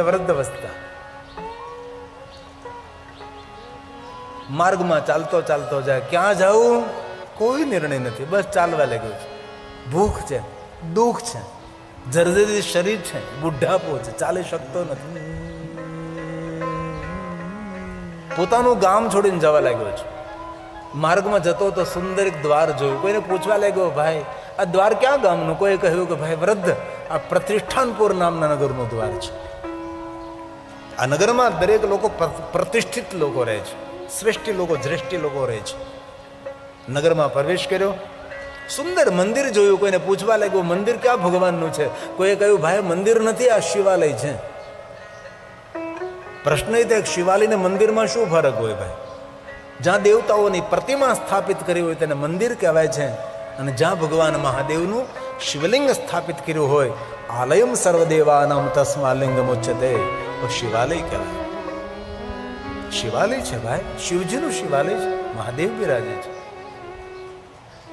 વૃદ્ધ અવસ્થા માર્ગમાં ચાલતો ચાલતો જાય, ક્યાં જાવું કોઈ નિર્ણય નથી, બસ ચાલવા લાગ્યો છે. ભૂખ છે, દુઃખ છે, જર્જરિત શરીર છે, બુઢાપો છે, ચાલી શકતો નથી. પોતાનું ગામ છોડીને જવા લાગ્યો છે. માર્ગમાં જતો તો સુંદર એક દ્વાર જોયું. કોઈને પૂછવા લાગ્યો, ભાઈ આ દ્વાર ક્યાં ગામનું? કોઈ કહ્યું કે ભાઈ વૃદ્ધ, આ પ્રતિષ્ઠાનપુર નામના નગરનું દ્વાર છે. આ નગરમાં દરેક લોકો પ્રતિષ્ઠિત લોકો રહે છે, શ્રેષ્ઠી લોકો, શ્રેષ્ઠી લોકો રહે છે. નગરમાં પ્રવેશ કર્યો, સુંદર મંદિર જોયું. કોઈને પૂછવા લાગ્યું, મંદિર ક્યાં ભગવાનનું છે? કોઈએ કહ્યું, ભાઈ મંદિર નથી, આ શિવાલય છે. પ્રશ્ન એ થાય, શિવાલય ને મંદિરમાં શું ફરક હોય? ભાઈ, જ્યાં દેવતાઓની પ્રતિમા સ્થાપિત કરી હોય તેને મંદિર કહેવાય છે, અને જ્યાં ભગવાન મહાદેવનું શિવલિંગ સ્થાપિત કર્યું હોય, આલયમ સર્વદેવાનામ તસ્માલિંગમ ઉચ્યતે, તો શિવાલય કહેવાય. શિવાલય છે ભાઈ, શિવજીનું શિવાલય છે, મહાદેવ બિરાજે છે.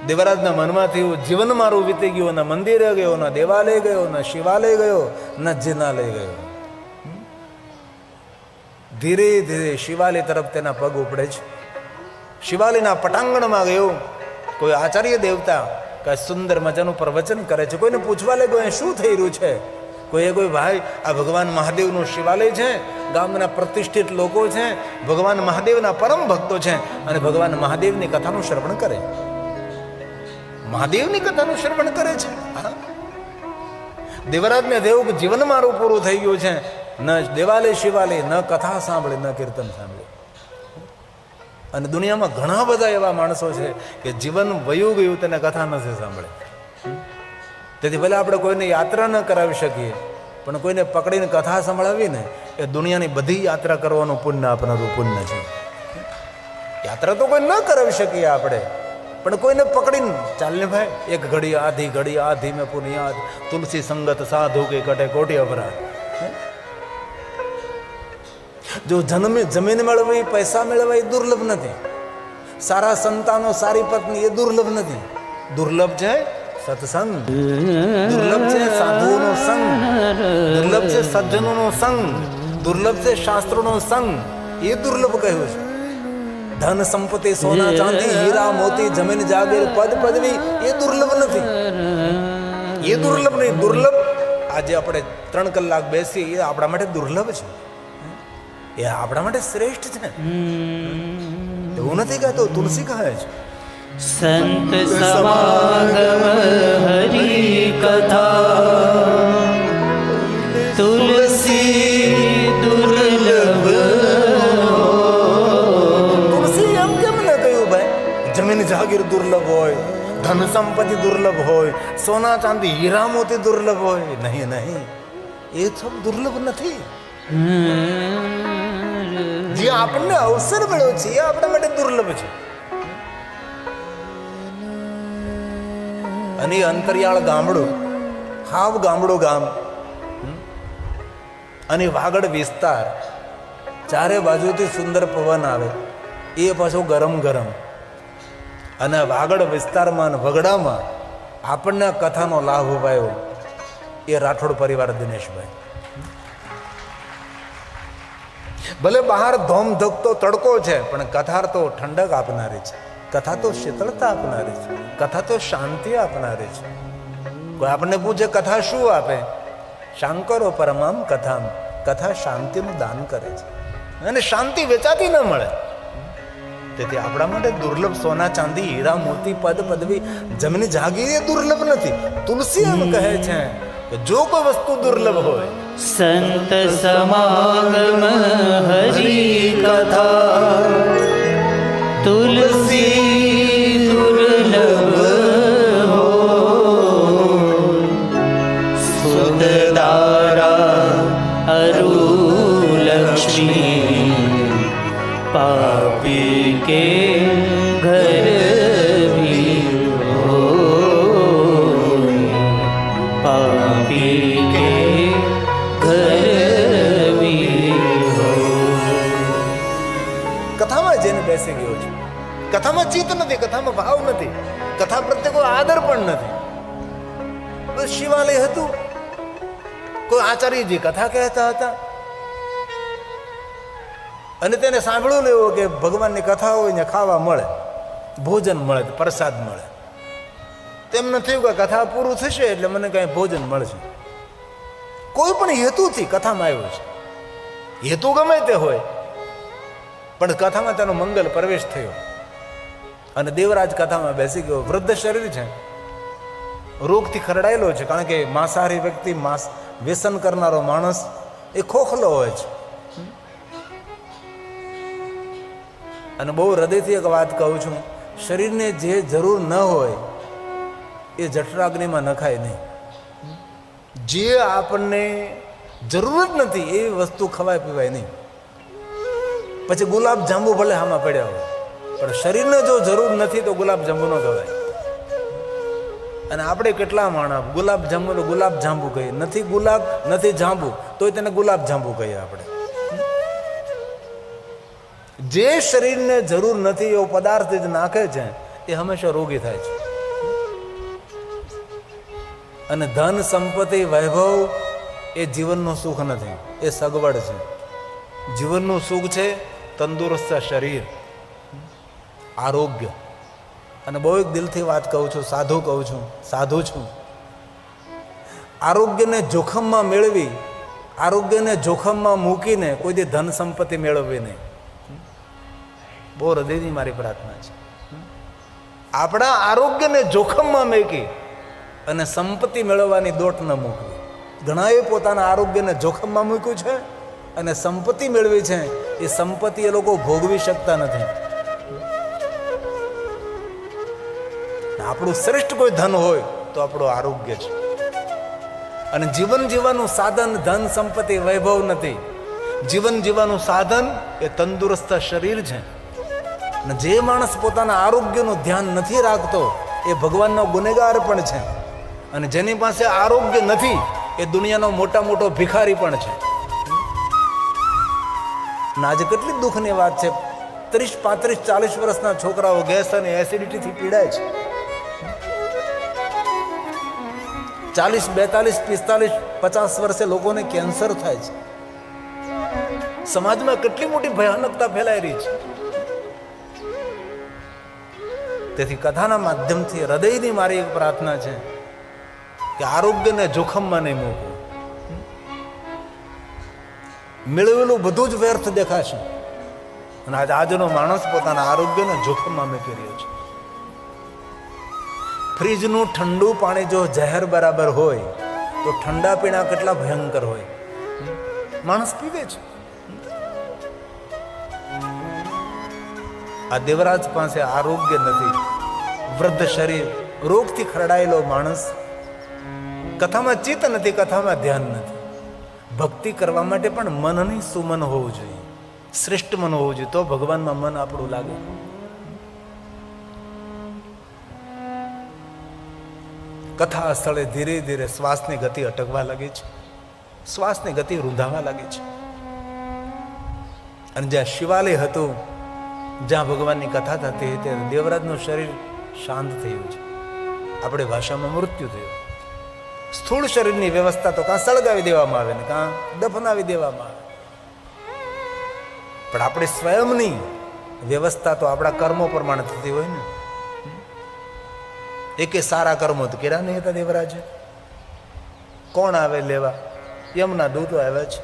દેવરાજના મનમાંથી એવું જીવન મારું વીતી ગયું, ના મંદિરે ગયો, ના દેવાલય ગયો, ના શિવાલય ગયો, ના જિનાલય ગયો. ધીરે ધીરે શિવાલય તરફ તેના પગ ઉપડે છે. શિવાલયના પટાંગણમાં ગયો. કોઈ આચાર્ય દેવતા કઈ સુંદર મજાનું પ્રવચન કરે છે. કોઈને પૂછવા લાગ્યો, એ શું થઈ રહ્યું છે? કોઈ ભાઈ, આ ભગવાન મહાદેવનું શિવાલય છે, ગામના પ્રતિષ્ઠિત લોકો છે, ભગવાન મહાદેવના પરમ ભક્તો છે, અને ભગવાન મહાદેવની કથાનું શ્રવણ કરે. મહાદેવની કથાનું શ્રવણ કરે છે. દેવરાજને દેવું કે જીવન મારું પૂરું થઈ ગયું છે, ન દેવાલય શિવાલય, ન કથા સાંભળે, ન કીર્તન સાંભળે. અને દુનિયામાં ઘણા બધા એવા માણસો છે કે જીવન વયું ગયું તેને કથા નથી સાંભળે. તેથી ભલે આપણે કોઈને યાત્રા ન કરાવી શકીએ, પણ કોઈને પકડીને કથા સંભળાવીને એ દુનિયાની બધી યાત્રા કરવાનું પુણ્ય આપનારું પુણ્ય છે. યાત્રા તો કોઈ ન કરાવી શકીએ આપણે, પણ કોઈને પકડીને ચાલને ભાઈ, એક ઘડી આધી મેં પુનિયાદ, તુલસી સંગત સાધુ કે કટે કોટી અપરાધ. જો જમીન મેળવવી, પૈસા મેળવવા એ દુર્લભ નથી. સારા સંતાનો, સારી પત્ની એ દુર્લભ નથી. દુર્લભ છે સત્સંગ, દુર્લભ છે સાધુઓનો સંગ, દુર્લભ છે સજ્જનોનો સંગ, દુર્લભ છે શાસ્ત્રોનો સંગ. એ દુર્લભ કહ્યું છે. ધન સંપત્તિ, સોના ચાંદી, હીરા મોતી, જમીન જાગીર, પદ પદવી એ દુર્લભ નથી. એ દુર્લભ નહીં. દુર્લભ આજે આપણે 3 કલાક બેસી, એ આપણા માટે દુર્લભ છે, એ આપણા માટે શ્રેષ્ઠ છે. એવું નથી કહેતો, તુલસી કહે છે. સંત સમાગમ હરી કથા, તુલસી દુર્લભ. તુલસી એમ કેમ ન કહ્યું ભાઈ? જમીન જાગીર દુર્લભ હોય, ધન સંપત્તિ દુર્લભ હોય, સોના ચાંદી હીરા મોતી દુર્લભ હોય. નહીં, એ સબ દુર્લભ નથી. જે આપણને અવસર મળ્યો છે એ આપણા માટે દુર્લભ છે. અને અંતરિયાળ ગામડું, હાવ ગામડું ગામ, અને વાગડ વિસ્તાર, ચારે બાજુથી સુંદર પવન આવે, એ પાછો ગરમ ગરમ. અને વાગડ વિસ્તારમાં, વગડામાં આપણને કથાનો લાભ ઉપાયો એ રાઠોડ પરિવાર દિનેશભાઈ. ભલે બહાર ધોમ ધકતો તડકો છે, પણ કથા તો ઠંડક આપનારી છે, કથા તો શીતળતા આપનારી છે, કથા તો શાંતિ આપનારી છે. કોઈ આપણને પૂછે કથા શું આપે? શાંકરો પરમામ કથામ, કથા શાંતિનું દાન કરે છે, અને શાંતિ વેચાતી ન મળે. તેથી આપણા માટે દુર્લભ સોના ચાંદી હીરા મોતી પદ પદવી જમીન જાગીર એ દુર્લભ નથી. તુલસી એમ કહે છે કે જો કોઈ વસ્તુ દુર્લભ હોય, સંત સમાગમ હરી કથા, તુલસી દુર્લભ હો. સુખદારા અરુ લક્ષ્મી, પાપી કે ઘર ભી હો, પાપી કે કથામાં જઈને બેસી ગયો છે. કથામાં ચિત્ત નથી, કથામાં ભાવ નથી, કથા પ્રત્યે કોઈ આદર પણ નથી. બસ શિવાલય હતું, કોઈ આચાર્યજી કથા કહેતા હતા, અને તેને સાંભળવું લેવું કે ભગવાનની કથા હોય ને ખાવા મળે, ભોજન મળે, પ્રસાદ મળે. તેમને થયું કે કથા પૂરું થશે એટલે મને કાંઈ ભોજન મળશે. કોઈ પણ હેતુથી કથામાં આવ્યો છે, હેતુ ગમે તે હોય, પણ કથામાં તેનો મંગલ પ્રવેશ થયો અને દેવરાજ કથામાં બેસી ગયો. વૃદ્ધ શરીર છે, રોગથી ખરડાયેલો છે, કારણ કે માંસાહારી વ્યક્તિ, વ્યસન કરનારો માણસ એ ખોખલો હોય છે. અને બહુ હૃદયથી એક વાત કહું છું, શરીરને જે જરૂર ન હોય એ જઠરાગ્નિમાં નખાય નહીં. જે આપણને જરૂર જ નથી એવી વસ્તુ ખવાય પીવાય નહીં. પછી ગુલાબ જાંબુ ભલે આમાં પડ્યા હોય, પણ શરીરને જો જરૂર નથી તો ગુલાબ જાંબુ ન ખવાય. અને આપણે કેટલા માણસ ગુલાબ જાંબુ કહીએ, નથી ગુલાબ નથી જાંબુ તોય તેને ગુલાબ જાંબુ કહીએ આપણે. જે શરીરને જરૂર નથી એવો પદાર્થ જ નાખે છે એ હંમેશા રોગી થાય છે. અને ધન સંપત્તિ વૈભવ એ જીવનનું સુખ નથી, એ સગવડ છે. જીવનનું સુખ છે તંદુરસ્ત શરીર, આરોગ્ય. અને બહુ એક દિલથી વાત કહું છું, સાધુ છું. આરોગ્યને જોખમમાં મેળવી, આરોગ્યને જોખમમાં મૂકીને કોઈ દી ધન સંપત્તિ મેળવવી નહીં. બહુ હૃદયની મારી પ્રાર્થના છે. આપણા આરોગ્યને જોખમમાં મૂકી અને સંપત્તિ મેળવવાની દોટ ન મૂકવી. ઘણાએ પોતાના આરોગ્યને જોખમમાં મૂક્યું છે અને સંપત્તિ મેળવી છે. એ સંપત્તિ એ લોકો ભોગવી શકતા નથી. આપણું શ્રેષ્ઠ કોઈ ધન હોય તો આપણું આરોગ્ય છે. અને જીવન જીવવાનું સાધન ધન સંપત્તિ વૈભવ નથી. જીવન જીવવાનું સાધન એ તંદુરસ્ત શરીર છે. અને જે માણસ પોતાના આરોગ્યનું ધ્યાન નથી રાખતો એ ભગવાનનો ગુનેગાર પણ છે. અને જેની પાસે આરોગ્ય નથી એ દુનિયાનો મોટો ભિખારી પણ છે. અને આજે કેટલી દુઃખની વાત છે, 30, 35, 40 વર્ષના છોકરાઓ ગેસ અને એસિડિટીથી પીડાય છે. 40, 42, 45, 50 વર્ષે લોકોને કેન્સર થાય છે. સમાજમાં કેટલી મોટી ભયાનકતા ફેલાઈ રહી છે. તેથી કથાના માધ્યમથી હૃદયની મારી એક પ્રાર્થના છે કે આરોગ્યને જોખમમાં નહીં મૂકવું. મેળવેલું બધું જ વ્યર્થ દેખાશે. અને આજનો માણસ પોતાના આરોગ્યને જોખમમાં મૂકી રહ્યો છે. ફ્રીજનું ઠંડુ પાણી જો ઝેર બરાબર હોય તો ઠંડા પીણા કેટલા ભયંકર હોય. માણસ પીવે છે. આ દેવરાજ પાસે આરોગ્ય નથી, વૃદ્ધ શરીર, રોગથી ખરડાયેલો માણસ. કથામાં ચિત્ત નથી, કથામાં ધ્યાન નથી. ભક્તિ કરવા માટે પણ મનની સુમન હોવું જોઈએ, શ્રેષ્ઠ મન હોવું જોઈએ, તો ભગવાનમાં મન આપણું લાગે. કથા સ્થળે ધીરે ધીરે શ્વાસની ગતિ અટકવા લાગે છે, શ્વાસની ગતિ રૂંધાવા લાગે છે. અને જ્યાં શિવાલય હતું, જ્યાં ભગવાનની કથા થતી ત્યારે દેવરાજનું શરીર શાંત થયું છે. આપણે ભાષામાં મૃત્યુ થયું. સ્થૂળ શરીરની વ્યવસ્થા તો કાં સળગાવી દેવામાં આવે ને કાં દફનાવી દેવામાં આવે, પણ આપણે સ્વયંની વ્યવસ્થા તો આપણા કર્મો પ્રમાણે થતી હોય ને. એકે સારા કર્મો તો કર્યા નહીં હતા દેવરાજે. કોણ આવે લેવા? યમના દૂતો આવ્યા છે.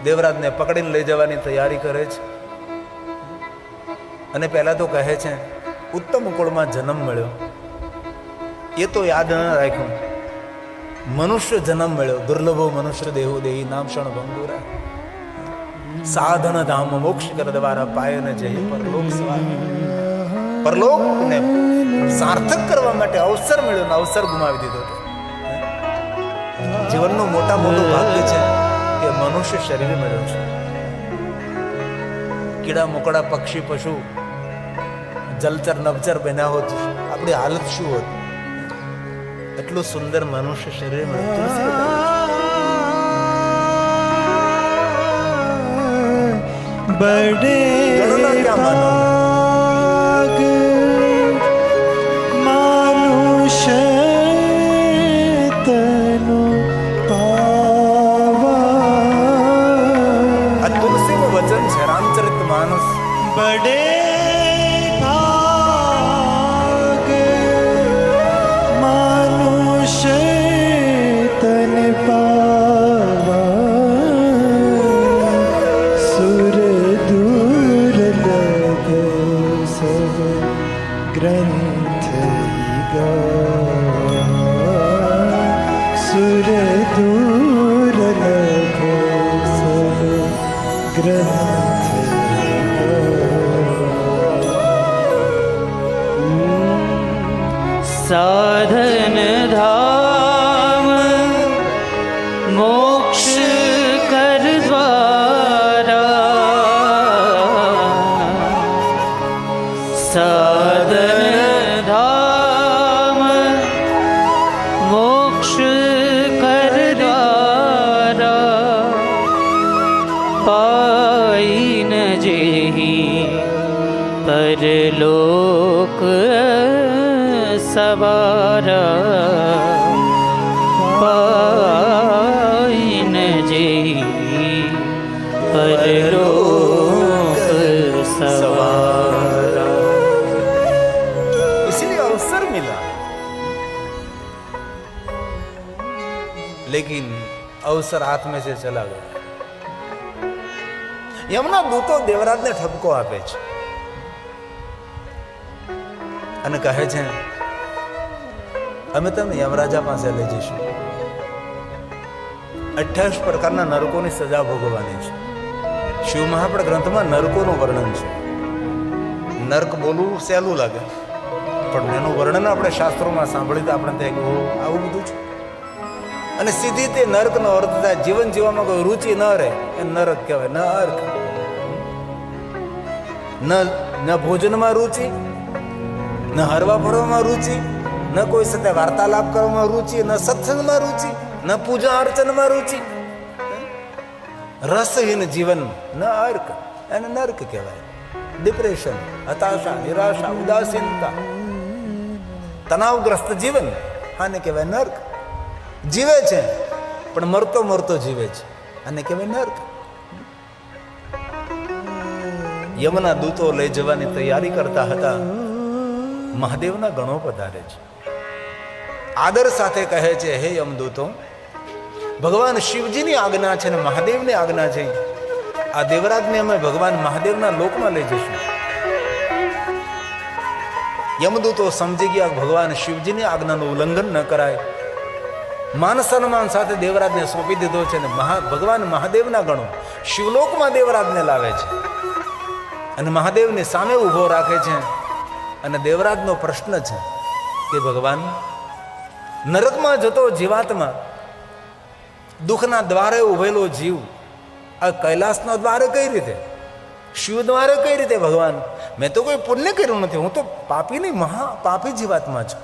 દેવરાજને પકડીને લઈ જવાની તૈયારી કરે છે. અને પહેલા તો કહે છે ઉત્તમ કુળમાં જન્મ મળ્યો, એ તો યાદ ન રાખ્યું. મનુષ્ય જન્મ મળ્યો, દુર્લભો મનુષ્ય દેહો દેહી નામ ક્ષણ ભંગુરા, સાધન ધામ મોક્ષ કર દ્વારા પાય ન જય પરલોક સવાર. પરલોકને સાર્થક કરવા માટે અવસર મળ્યો ને અવસર ગુમાવી દીધો. જીવનનું મોટું ભાગ્ય છે કે મનુષ્ય શરીર મળ્યો છે. કીડા મકોડા પક્ષી પશુ જલચર નવચર બન્યા હોત આપણી હાલત શું હોત? એટલું સુંદર મનુષ્ય શરીર મળ્યું. બડે માનુષ તનુ પાવા. આ તુલસી पाई न जेहि परलोक सवारा पाई न जेहि परलोक सवारा। इसलिए अवसर मिला, लेकिन अवसर हाथ में से चला गया। યમના દૂતો દેવરાજને ઠપકો આપે છે અને કહે છે, અમે તમને યમરાજા પાસે લઈ જઈશું. 28 પ્રકારના નરકોની સજા ભોગવવાની છે. શિવ મહાપુરાણ ગ્રંથમાં નરકોનું વર્ણન છે. નરક બોલવું સહેલું લાગે, પણ એનું વર્ણન આપણે શાસ્ત્રોમાં સાંભળ્યું તો આપણે થાય કે આવું બધું છે. અને સીધી તે નરકનો અર્થ થાય જીવન જીવવામાં કોઈ રુચિ ન રહે એ નરક કહેવાય. ન અર્ક, ન ભોજનમાં રુચિ, ન હરવા ફરવામાં રુચિ, ન કોઈ સાથે વાર્તાલાપ કરવામાં રુચિ, ન સત્સંગમાં રુચિ, ન પૂજા અર્ચનમાં રુચિ. રસહીન જીવન ન અર્ક, એને નર્ક કહેવાય. ડિપ્રેશન, હતાશા, નિરાશા, ઉદાસીનતા, તણાવગ્રસ્ત જીવન, આને કહેવાય નર્ક. જીવે છે પણ મરતો મરતો જીવે છે, આને કહેવાય નર્ક. યમના દૂતો લઈ જવાની તૈયારી કરતા હતા. મહાદેવના ગણો પધારે છે. આદર સાથે કહે છે, હે યમદૂતો, ભગવાન શિવજીની આજ્ઞા છે ને મહાદેવની આજ્ઞા છે. આ દેવરાજને અમે ભગવાન મહાદેવના લોકમાં લઈ જઈશું. યમદૂતો સમજી ગયા ભગવાન શિવજીની આજ્ઞાનું ઉલ્લંઘન ન કરાય. માન સન્માન સાથે દેવરાજને સોંપી દીધો છે ને ભગવાન મહાદેવના ગણો શિવલોકમાં દેવરાજને લાવે છે અને મહાદેવની સામે ઊભો રાખે છે. અને દેવરાજનો પ્રશ્ન છે કે ભગવાન, નરકમાં જતો જીવાત્મા, દુઃખના દ્વારે ઉભેલો જીવ આ કૈલાસના દ્વારે કઈ રીતે, શિવ દ્વારે કઈ રીતે? ભગવાન, મેં તો કોઈ પુણ્ય કર્યું નથી, હું તો પાપી નહીં, મહાપાપી જીવાત્મા છું.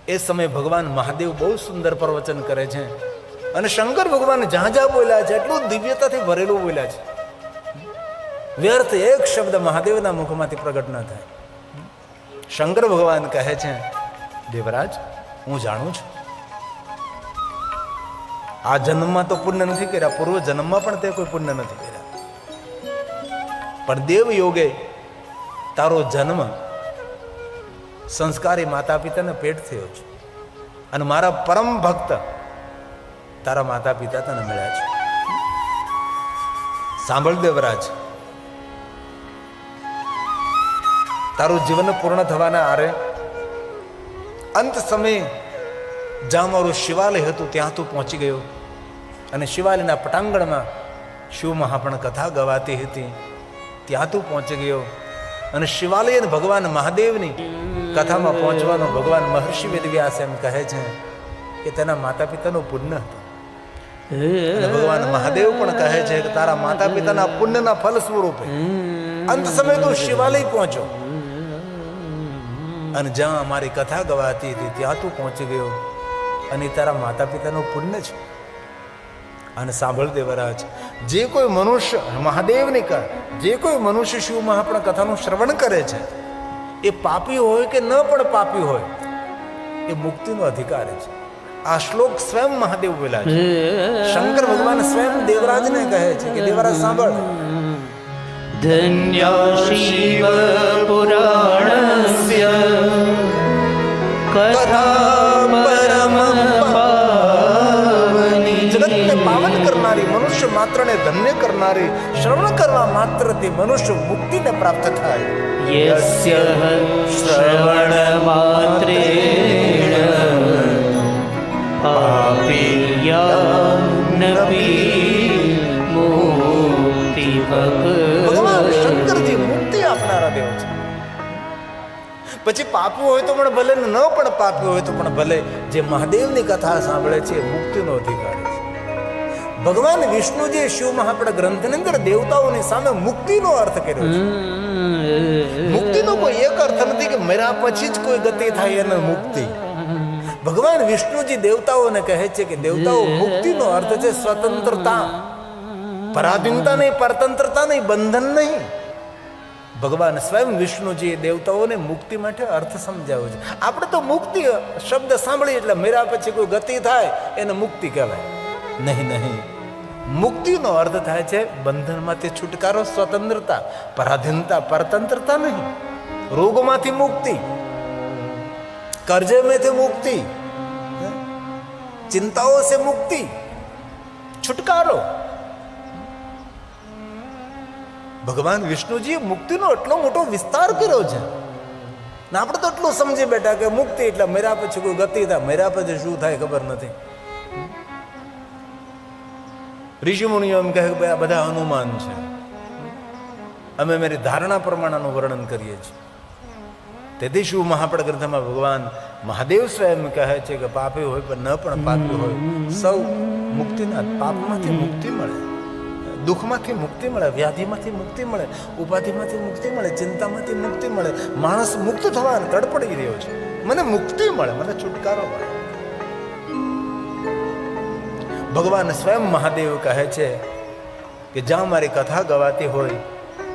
એ સમયે ભગવાન મહાદેવ બહુ સુંદર પ્રવચન કરે છે અને શંકર ભગવાન જ્યાં જ્યાં બોલ્યા છે એટલું દિવ્યતાથી ભરેલું બોલ્યા છે. વ્યર્થ એક શબ્દ મહાદેવના મુખમાંથી પ્રગટ ન થાય. શંકર ભગવાન કહે છે, દેવરાજ, હું જાણું છું આ જન્મમાં તો પુણ્ય નથી કર્યા, પૂર્વ જન્મમાં પણ તે કોઈ પુણ્ય નથી કર્યા, પણ દેવ યોગે તારો જન્મ સંસ્કારી માતા પિતાને પેટ થયો છે અને મારા પરમ ભક્ત તારા માતા પિતા તને મળ્યા છે. સાંભળ દેવરાજ, તારું જીવન પૂર્ણ થવાના આરે અંત સમયે જ્યાં મારું શિવાલય હતું ત્યાં તું પહોંચી ગયો અને શિવાલયના પટાંગણમાં શિવ મહાપણ કથા ગવાતી હતી ત્યાં તું પહોંચી ગયો અને શિવાલય ભગવાન મહાદેવની કથામાં પહોંચવાનો ભગવાન મહર્ષિ વેદવ્યાસ એમ કહે છે કે તેના માતા પિતાનું પુણ્ય હતું. અને ભગવાન મહાદેવ પણ કહે છે કે તારા માતા પિતાના પુણ્યના ફલ સ્વરૂપે અંત સમય તું શિવાલય પહોંચો અને જ્યાં અમારી કથા ગવાતી હતી ત્યાં તું પહોંચી ગયો અને તારા માતા પિતાનું પુણ્ય છે. અને સાંભળ દેવરાજ, જે કોઈ મનુષ્ય મહાદેવની જે કોઈ મનુષ્ય શિવ મહાપણ કથાનું શ્રવણ કરે છે એ પાપી હોય કે ન પણ પાપી હોય એ મુક્તિનો અધિકારી છે. આ શ્લોક સ્વયં મહાદેવ બોલ્યા છે. શંકર ભગવાન સ્વયં દેવરાજને કહે છે કે દેવરાજ સાંભળ, ધન્ય શિવ પુરાણસ્ય કથા પરમ પાવની. જગતને પાવન કરનારી, મનુષ્ય માત્રને ધન્ય કરનારી, શ્રવણ કરવા માત્રથી મનુષ્ય મુક્તિને પ્રાપ્ત થાય. યસ્ય શ્રવણ માત્રેણ પાપીયાનપી મુક્તિ. ભગવાન શંકરજી મુક્તિ આપનારા દેવ છે. પછી પાપી હોય તો પણ ભલે, ન પણ પાપી હોય તો પણ ભલે, જે મહાદેવની કથા સાંભળે છે એ મુક્તિનો અધિકારી છે. ભગવાન વિષ્ણુજીએ શિવ મહાપણ ગ્રંથની અંદર દેવતાઓની સામે મુક્તિનો અર્થ કર્યો છે. મુક્તિનો કોઈ એક અર્થ નથી કે મર્યા પછી જ કોઈ ગતિ થાય એને મુક્તિ. ભગવાન વિષ્ણુજી દેવતાઓને કહે છે કે દેવતાઓ, મુક્તિનો અર્થ છે સ્વતંત્રતા. પરાધીનતા નહીં, પરતંત્રતા નહીં, બંધન નહીં. ભગવાન સ્વયં વિષ્ણુજીએ દેવતાઓને મુક્તિ માટે અર્થ સમજાવ્યો છે. આપણે તો મુક્તિ શબ્દ સાંભળીએ એટલે મેરા પછી કોઈ ગતિ થાય એને મુક્તિ કહેવાય. નહીં નહીં, મુક્તિનો અર્થ થાય છે બંધનમાંથી છુટકારો, સ્વતંત્રતા, પરાધીનતા, પરતંત્રતા નહીં. રોગમાંથી મુક્તિ, कर्जेमें मुक्ति, चिंताओं से मुक्ति, छुटकारो. ભગવાન વિષ્ણુજીએ મુક્તિનો એટલો મોટો વિસ્તાર કર્યો છે ને આપણે તો એટલું સમજી બેઠા કે મુક્તિ એટલે મેરા પછી કોઈ ગતિ થાય. મેરા પછી શું થાય ખબર નથી. ઋષિ મુનિઓ એમ કહે કે ભાઈ આ બધા અનુમાન છે, અમે મારી ધારણા પ્રમાણેનું વર્ણન કરીએ છીએ. તેથી શું મહાપડ ગ્રંથમાં ભગવાન મહાદેવ સ્વયં કહે છે કે પાપી હોય પણ ન પણ પાપી હોય સૌ મુક્તિના, પાપમાંથી મુક્તિ મળે, દુઃખમાંથી મુક્તિ મળે, વ્યાધિમાંથી મુક્તિ મળે, ઉપાધિમાંથી મુક્તિ મળે, ચિંતામાંથી મુક્તિ મળે. માણસ મુક્ત થવાનો તડપડી રહ્યો છે, મને મુક્તિ મળે, મને છુટકારો મળે. ભગવાન સ્વયં મહાદેવ કહે છે કે જ્યાં મારી કથા ગવાતી હોય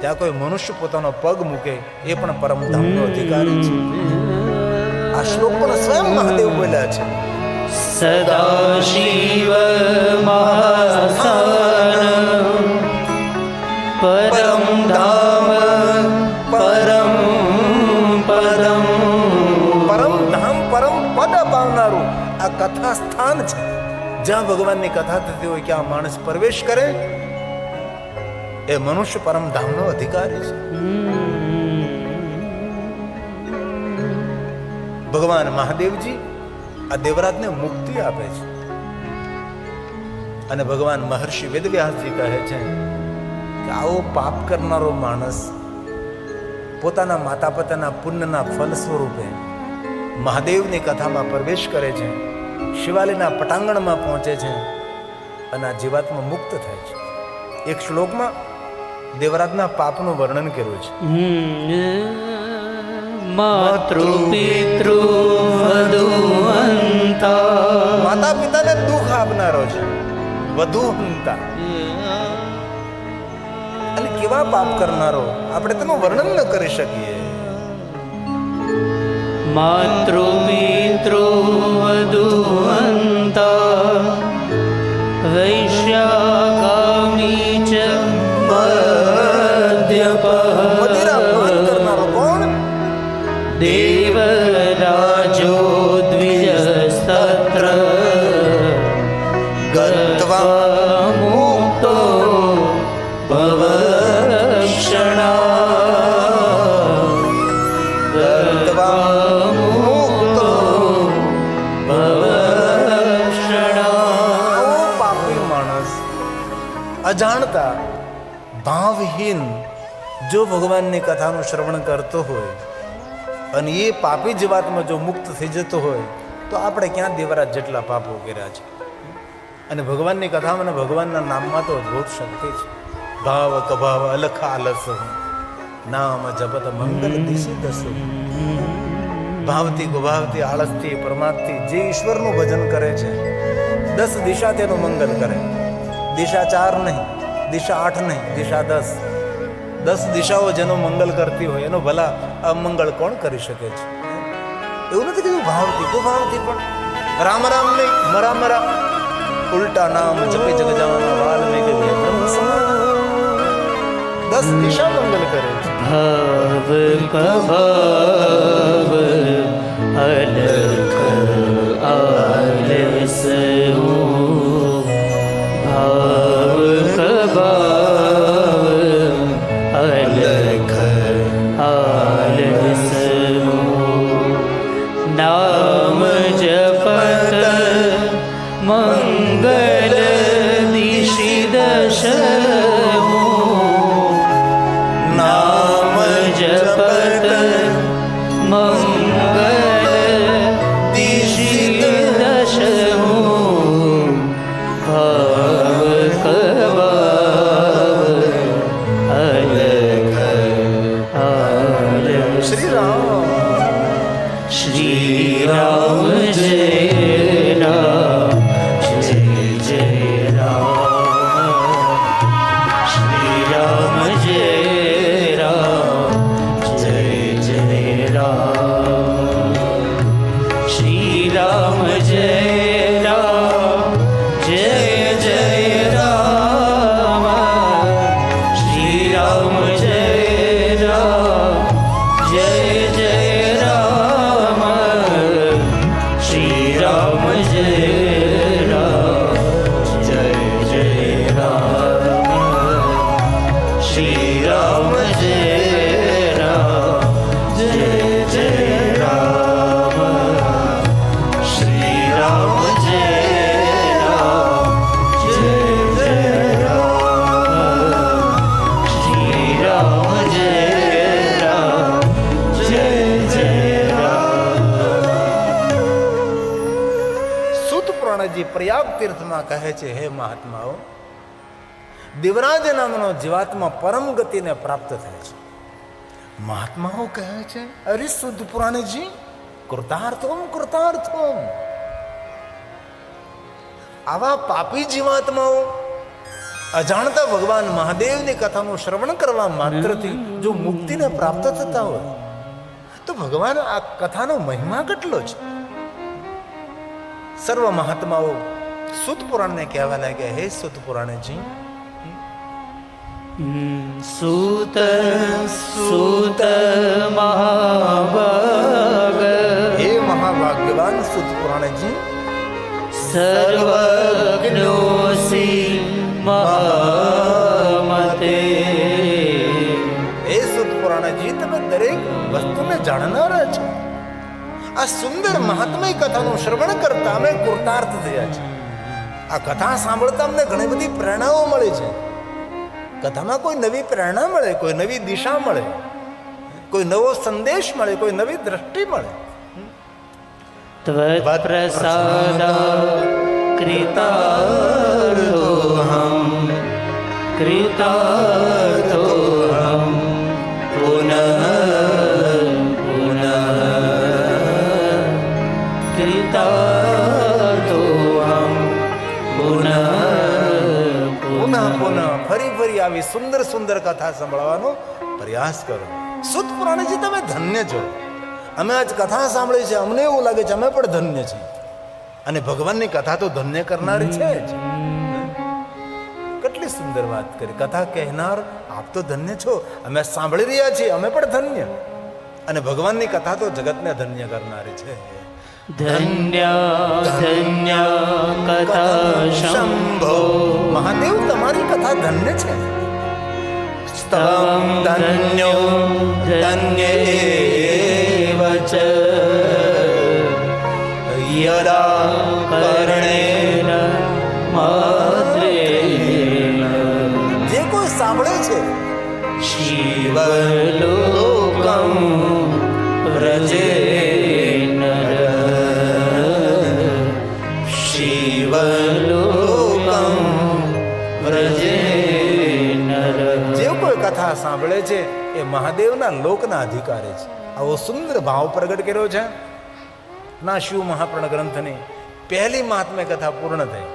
ત્યાં કોઈ મનુષ્ય પોતાનો પગ મૂકે એ પણ પરમધામનો અધિકારી છે. આ શ્લોક પણ સ્વયં મહાદેવ બોલ્યા છે. સદાશિવ મહાસ્થાન પરમ ધામ પરમ પદમ. પરમ ધામ પરમ પદ પામનારું આ કથા સ્થાન છે. જ્યાં ભગવાનની કથા થતી હોય ત્યાં માણસ પ્રવેશ કરે એ મનુષ્ય પરમધામનો અધિકારી છે. ભગવાન મહાદેવજી આ દેવરાજને મુક્તિ આપે છે અને ભગવાન મહર્ષિ વેદવ્યાસજી કહે છે કે આવો પાપ કરનારો માણસ પોતાના માતા પિતાના પુણ્યના ફલ સ્વરૂપે મહાદેવની કથામાં પ્રવેશ કરે છે, શિવાલયના પટાંગણમાં પહોંચે છે અને આ જીવાત્મા મુક્ત થાય છે. એક શ્લોકમાં દેવરાજના પાપનું વર્ણન કર્યું છે. માતૃ પિતૃ વધુવંતા, માતા પિતાને દુઃખ આપનારો છે, વધુવંતા. અને કેવા પાપ કરનારો આપણે તેનું વર્ણન ન કરી શકીએ. માતૃ પિતૃ વધુવંતા વૈશ્યાકામી ચ મદિરાપાન કરનારો કોણ? દેવરાજો દ્વિજસ્તત્ર ગત્વા મુક્તો ભવક્ષણા, ગત્વા મુક્તો ભવક્ષણા. પાપી માણસ અજાણતા ભાવહીન જો ભગવાનની કથાનું શ્રવણ કરતો હોય અને એ પાપી જીવાતમાં જો મુક્ત થઈ જતો હોય તો આપણે ક્યાં દેવરાજ જેટલા પાપો કર્યા છે. અને ભગવાનની કથામાં અને ભગવાનના નામમાં તો અદ્ભુત શક્તિ છે. ભાવ કભાવ અલખ આલસ નામ જપત મંગલ દિશી દસો. ભાવથી ગુભાવથી આળસથી પરમાર્થથી જે ઈશ્વરનું ભજન કરે છે 10 દિશા તેનું મંગલ કરે. દિશા 4 નહીં, દિશા 8 નહીં, દિશા 10. 10 દિશાઓ જેનો મંગલ કરતી હોય એનો ભલા અમંગળ કોણ કરી શકે છે? એવું નથી કીધું ભાવથી કુભાવથી પણ. રામ રામ નહીં, મરા મરા ઉલટા નામ જપે જગજાના વાલ્મીકી બ્રહ્મ સમાન. 10 દિશા મંગલ કરે છે. ભાવ કભાવ અલખ આલસ, ભાવ કભાવ અલખ આલસ. નામ જપત મંગલ દિશી દશમો, નામ જપત મંગલ દિશી દશમો, ભાવ મહાત્મા કહે છે, હે મહાત્માઓ, દેવરાજ નામનો જીવાત્મા પરમ ગતિને પ્રાપ્ત થાય છે. મહાત્માઓ કહે છે, અરે શુદ્ધ પુરાણીજી, કૃતાર્થોમ કૃતાર્થોમ. આવા પાપી જીવાત્માઓ અજાણતા ભગવાન મહાદેવની કથાનું શ્રવણ કરવા માત્રથી જો મુક્તિને પ્રાપ્ત થતા હોય તો ભગવાન આ કથાનો મહિમા કેટલો છે. સર્વ મહાત્માઓ સુત પુરાણને કહેવા લાગ્યા, હે સુત પુરાણજી, સૂત સૂત મહાભાગ, હે મહાભાગ્યવાન સુત પુરાણજી, સર્વજ્ઞોસી મહામતે. હે સુત પુરાણજી, તમે દરેક વસ્તુને જાણનારા છો. આ સુંદર મહાત્મય કથાનું શ્રવણ કરતા અમે કૃતાર્થ થયા છે. આ કથા સાંભળતા અમને ઘણી બધી પ્રેરણાઓ મળે છે. કથામાં કોઈ નવી પ્રેરણા મળે, કોઈ નવી દિશા મળે, કોઈ નવો સંદેશ મળે, કોઈ નવી દ્રષ્ટિ મળે. ત્વત્ પ્રસાદા કૃતાર્થોહમ કૃતાર્થોહમ પુનઃ પુનઃ કૃતાર્થોહમ પુનઃ પુનઃ પુનઃ ફરી ફરી આવી સુંદર સુંદર કથા સંભળાવવાનો પ્રયાસ કરો. સુત પુરાણજી, તમે ધન્ય છો. અમે આજ કથા સાંભળી છે, અમને એવું લાગે છે અમે પણ ધન્ય છીએ. અને ભગવાનની કથા તો ધન્ય કરનારી છે જ. કેટલી સુંદર વાત કરી. કથા કહેનાર આપ તો ધન્ય છો, અમે સાંભળી રહ્યા છીએ, અમે પણ ધન્ય. અને ભગવાનની કથા તો જગતને ધન્ય કરનારી છે. ધન્ય ધન્ય કથા શંભો. મહાદેવ, તમારી કથા ધન્ય છે. સ્તવં ધન્યો ધન્યેવ ચ યદા કર્ણેન માત્રેણ જે કોઈ સાંભળે છે શિવલોકં વ્રજેન શિવલોકં વ્રજેન. જે કોઈ કથા સાંભળે છે એ મહાદેવના લોકના અધિકારી છે. આવો સુંદર ભાવ પ્રગટ કર્યો છે. ના શિવ મહાપ્રણ ગ્રંથની પહેલી મહાત્મ્ય કથા પૂર્ણ થઈ.